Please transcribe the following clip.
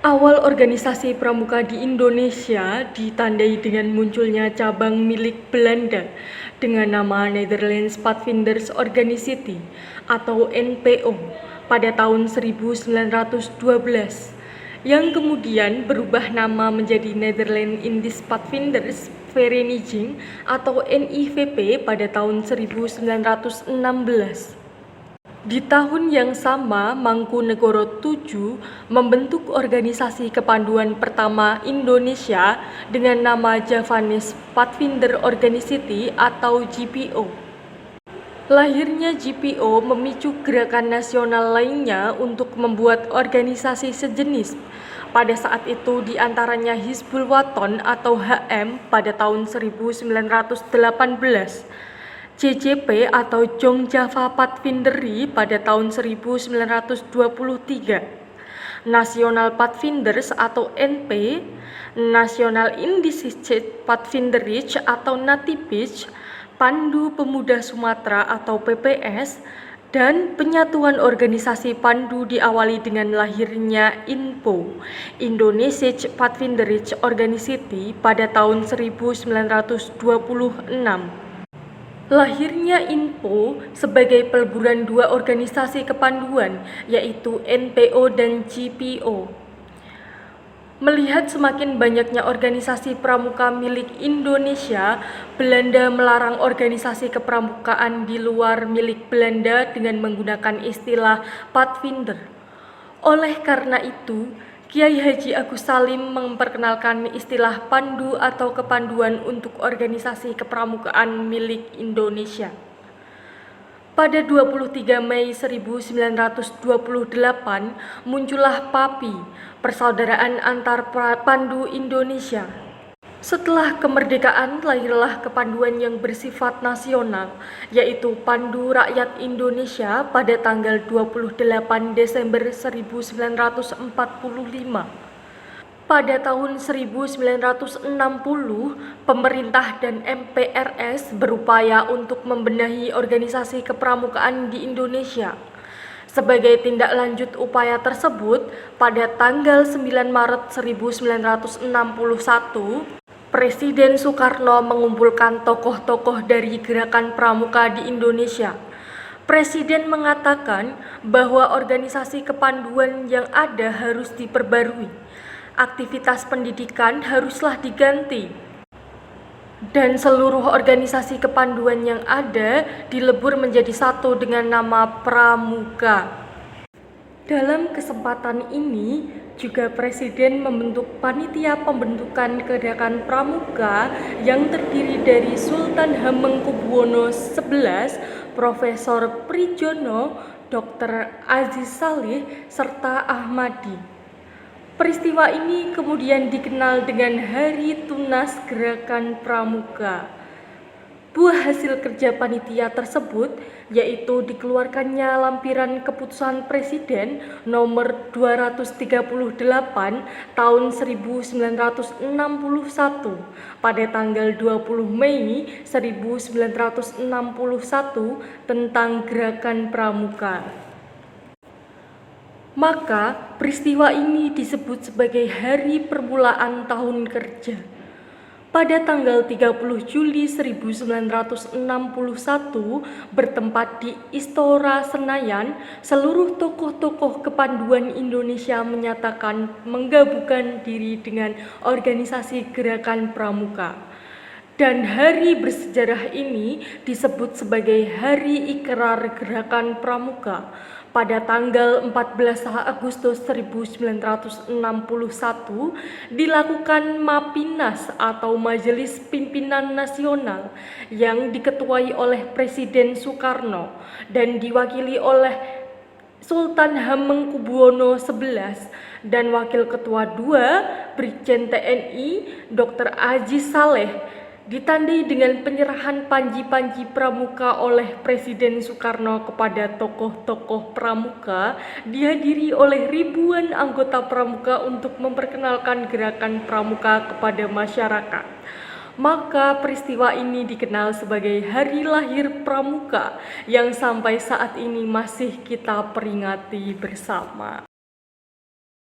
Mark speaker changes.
Speaker 1: Awal organisasi pramuka di Indonesia ditandai dengan munculnya cabang milik Belanda dengan nama Netherlands Pathfinders Organisation atau NPO pada tahun 1912 yang kemudian berubah nama menjadi Netherlands Indisch Padvinders Vereniging atau NIVP pada tahun 1916. Di tahun yang sama, Mangkunegoro VII membentuk organisasi kepanduan pertama Indonesia dengan nama Javanese Pathfinder Organisation atau GPO. Lahirnya GPO memicu gerakan nasional lainnya untuk membuat organisasi sejenis. Pada saat itu diantaranya Hizbul Wathan atau HM pada tahun 1918. JJP atau Jong Java Pathfindery pada tahun 1923, National Pathfinders atau NP, National Indisched Pathfinderij atau Natipij, Pandu Pemuda Sumatera atau PPS, dan penyatuan organisasi Pandu diawali dengan lahirnya INPO, Indonesia Pathfinderij Organisation pada tahun 1926. Lahirnya INPO sebagai peleburan dua organisasi kepanduan, yaitu NPO dan GPO. Melihat semakin banyaknya organisasi pramuka milik Indonesia, Belanda melarang organisasi kepramukaan di luar milik Belanda dengan menggunakan istilah Pathfinder. Oleh karena itu, Kiai Haji Agus Salim memperkenalkan istilah pandu atau kepanduan untuk organisasi kepramukaan milik Indonesia. Pada 23 Mei 1928 muncullah PAPI, Persaudaraan Antar Pandu Indonesia. Setelah kemerdekaan lahirlah kepanduan yang bersifat nasional, yaitu Pandu Rakyat Indonesia pada tanggal 28 Desember 1945. Pada tahun 1960, pemerintah dan MPRS berupaya untuk membenahi organisasi kepramukaan di Indonesia. Sebagai tindak lanjut upaya tersebut, pada tanggal 9 Maret 1961, Presiden Soekarno mengumpulkan tokoh-tokoh dari gerakan pramuka di Indonesia. Presiden mengatakan bahwa organisasi kepanduan yang ada harus diperbarui. Aktivitas pendidikan haruslah diganti. Dan seluruh organisasi kepanduan yang ada dilebur menjadi satu dengan nama Pramuka. Dalam kesempatan ini juga Presiden membentuk panitia pembentukan gerakan pramuka yang terdiri dari Sultan Hamengkubuwono XI, Profesor Prijono, Dr. Aziz Saleh, serta Ahmadi. Peristiwa ini kemudian dikenal dengan Hari Tunas Gerakan Pramuka. Buah hasil kerja panitia tersebut yaitu dikeluarkannya lampiran keputusan Presiden nomor 238 tahun 1961 pada tanggal 20 Mei 1961 tentang Gerakan Pramuka. Maka peristiwa ini disebut sebagai Hari Permulaan Tahun Kerja. Pada tanggal 30 Juli 1961 bertempat di Istora Senayan, seluruh tokoh-tokoh kepanduan Indonesia menyatakan menggabungkan diri dengan organisasi Gerakan Pramuka. Dan hari bersejarah ini disebut sebagai Hari Ikrar Gerakan Pramuka. Pada tanggal 14 Agustus 1961 dilakukan Mapinas atau Majelis Pimpinan Nasional yang diketuai oleh Presiden Soekarno dan diwakili oleh Sultan Hamengkubuwono XI dan Wakil Ketua II Brigjen TNI Dr. Aziz Saleh, ditandai dengan penyerahan panji-panji pramuka oleh Presiden Soekarno kepada tokoh-tokoh pramuka, dihadiri oleh ribuan anggota pramuka untuk memperkenalkan gerakan pramuka kepada masyarakat. Maka peristiwa ini dikenal sebagai Hari Lahir Pramuka yang sampai saat ini masih kita peringati bersama.